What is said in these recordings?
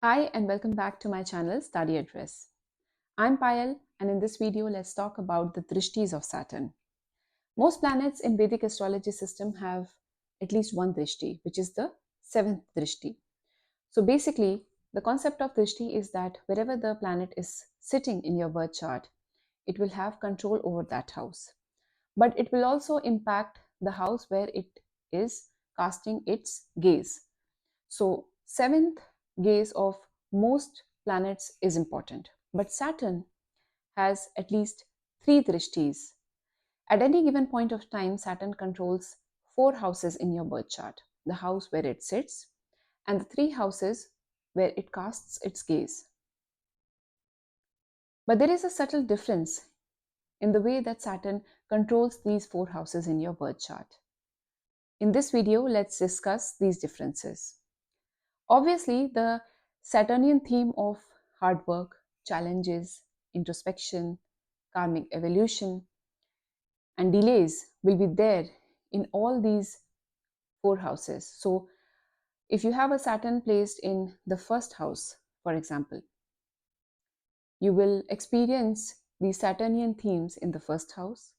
Hi and welcome back to my channel Study Address. I'm Payal and in this video let's talk about the Drishtis of Saturn. Most planets in Vedic astrology system have at least one Drishti, which is the seventh Drishti. So basically the concept of Drishti is that wherever the planet is sitting in your birth chart, it will have control over that house. But it will also impact the house where it is casting its gaze. So, seventh gaze of most planets is important, but Saturn has at least three drishtis. At any given point of time, Saturn controls four houses in your birth chart: the house where it sits, and the three houses where it casts its gaze. But there is a subtle difference in the way that Saturn controls these four houses in your birth chart. In this video, let's discuss these differences. Obviously, the Saturnian theme of hard work, challenges, introspection, karmic evolution, and delays will be there in all these four houses. So, if you have a Saturn placed in the first house, for example, you will experience these Saturnian themes in the first house,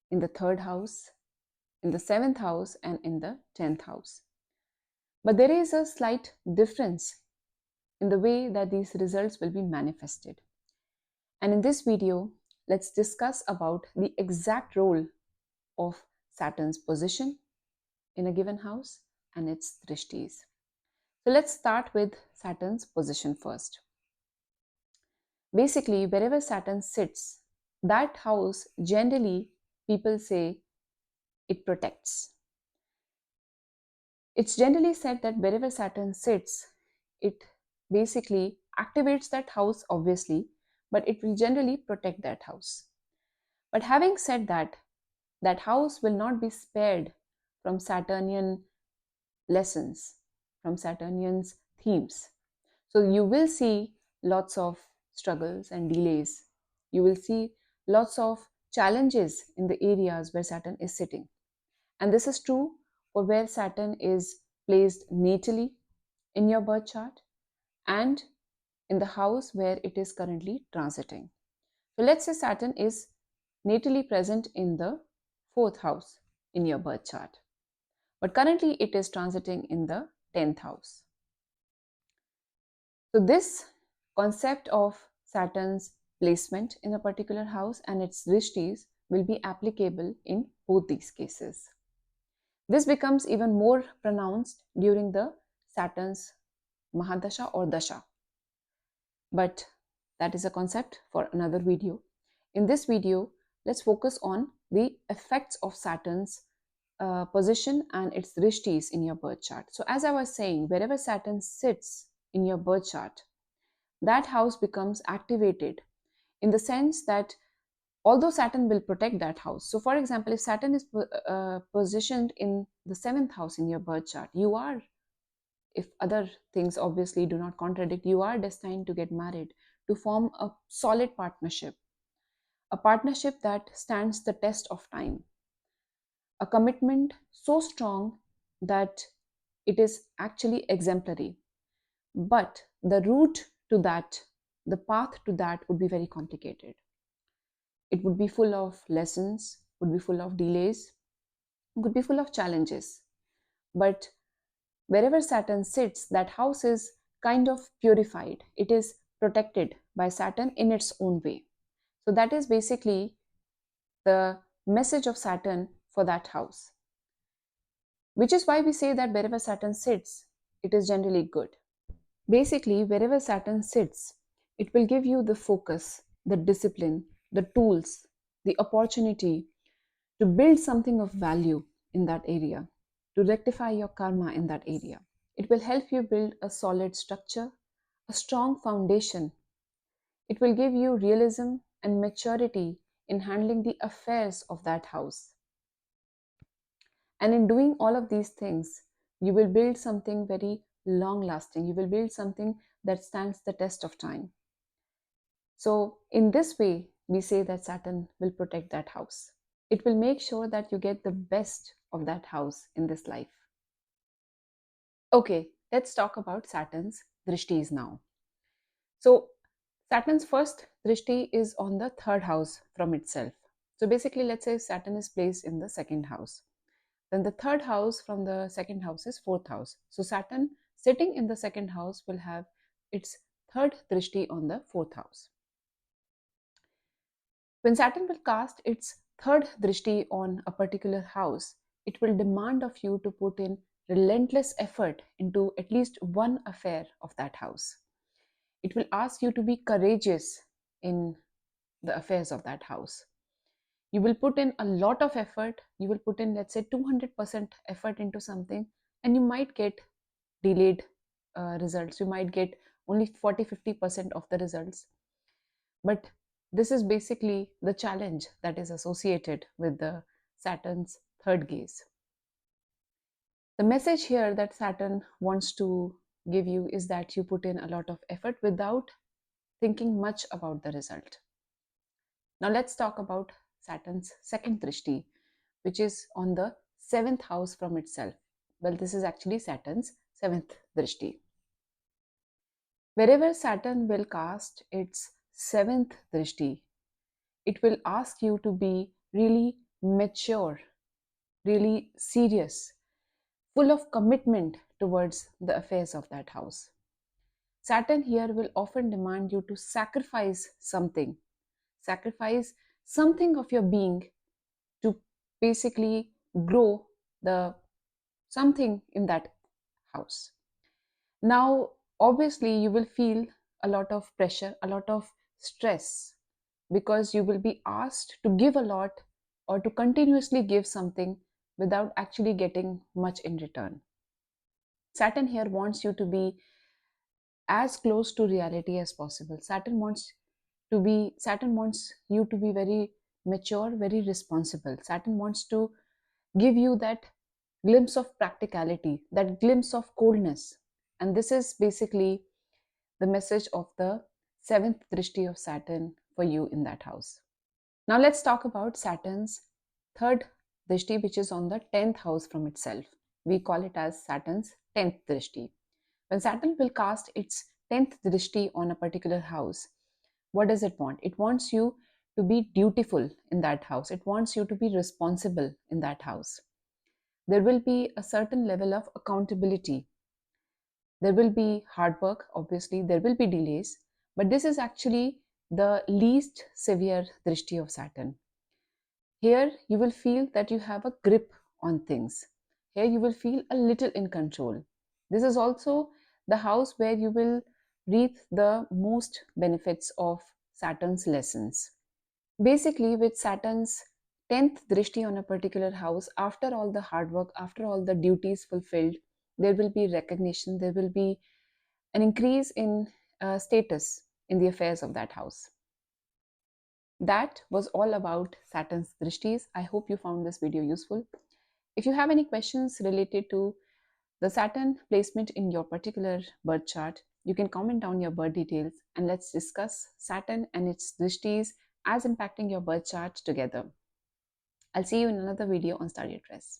in the third house, in the seventh house, and in the 10th house. But there is a slight difference in the way that these results will be manifested. And in this video, let's discuss about the exact role of Saturn's position in a given house and its drishtis. So let's start with Saturn's position first. Basically, wherever Saturn sits, that house generally people say it protects. It's generally said that wherever Saturn sits, it basically activates that house, obviously, but it will generally protect that house. But having said that, that house will not be spared from Saturnian lessons, from Saturnian's themes. So you will see lots of struggles and delays. You will see lots of challenges in the areas where Saturn is sitting. And this is true for where Saturn is placed natally in your birth chart and in the house where it is currently transiting. So let's say Saturn is natally present in the fourth house in your birth chart, but currently it is transiting in the 10th house. So this concept of Saturn's placement in a particular house and its drishtis will be applicable in both these cases. This becomes even more pronounced during the Saturn's Mahadasha or Dasha. But that is a concept for another video. In this video, let's focus on the effects of Saturn's position and its drishtis in your birth chart. So as I was saying, wherever Saturn sits in your birth chart, that house becomes activated in the sense that although Saturn will protect that house. So for example, if Saturn is positioned in the 7th house in your birth chart, you are, if other things obviously do not contradict, you are destined to get married, to form a solid partnership, a partnership that stands the test of time, a commitment so strong that it is actually exemplary. But the route to that, the path to that would be very complicated. It would be full of lessons, would be full of delays, could be full of challenges. But wherever Saturn sits, that house is kind of purified. It is protected by Saturn in its own way. So that is basically the message of Saturn for that house. Which is why we say that wherever Saturn sits, it is generally good. Basically, wherever Saturn sits, it will give you the focus, the discipline, the tools, the opportunity to build something of value in that area, to rectify your karma in that area. It will help you build a solid structure, a strong foundation. It will give you realism and maturity in handling the affairs of that house. And in doing all of these things, you will build something very long lasting. You will build something that stands the test of time. So, in this way, we say that Saturn will protect that house. It will make sure that you get the best of that house in this life. Okay, let's talk about Saturn's drishtis now. So Saturn's first drishti is on the third house from itself. So basically, let's say Saturn is placed in the second house. Then the third house from the second house is fourth house. So Saturn sitting in the second house will have its third drishti on the fourth house. When Saturn will cast its third drishti on a particular house, it will demand of you to put in relentless effort into at least one affair of that house. It will ask you to be courageous in the affairs of that house. You will put in a lot of effort. You will put in, let's say, 200% effort into something, and you might get delayed results. You might get only 40-50% of the results. But this is basically the challenge that is associated with the Saturn's third gaze. The message here that Saturn wants to give you is that you put in a lot of effort without thinking much about the result. Now let's talk about Saturn's second drishti, which is on the seventh house from itself. Well, this is actually Saturn's seventh drishti. Wherever Saturn will cast its seventh drishti, it will ask you to be really mature, really serious, full of commitment towards the affairs of that house. Saturn here will often demand you to sacrifice something of your being to basically grow the something in that house. Now, obviously, you will feel a lot of pressure, a lot of stress, because you will be asked to give a lot or to continuously give something without actually getting much in return. Saturn here wants you to be as close to reality as possible. Saturn wants you to be very mature, very responsible. Saturn wants to give you that glimpse of practicality, that glimpse of coldness. And this is basically the message of the seventh drishti of Saturn for you in that house. Now let's talk about Saturn's third drishti, which is on the 10th house from itself. We call it as Saturn's 10th drishti. When Saturn will cast its 10th drishti on a particular house, what does it want? It wants you to be dutiful in that house. It wants you to be responsible in that house. There will be a certain level of accountability. There will be hard work, obviously, there will be delays, but this is actually the least severe drishti of Saturn. Here you will feel that you have a grip on things. Here you will feel a little in control. This is also the house where you will reap the most benefits of Saturn's lessons. Basically, with Saturn's 10th drishti on a particular house, after all the hard work, after all the duties fulfilled, there will be recognition, there will be an increase in status in the affairs of that house. That was all about Saturn's drishtis. I hope you found this video useful. If you have any questions related to the Saturn placement in your particular birth chart, you can comment down your birth details and let's discuss Saturn and its drishtis as impacting your birth chart together. I'll see you in another video on Study Address.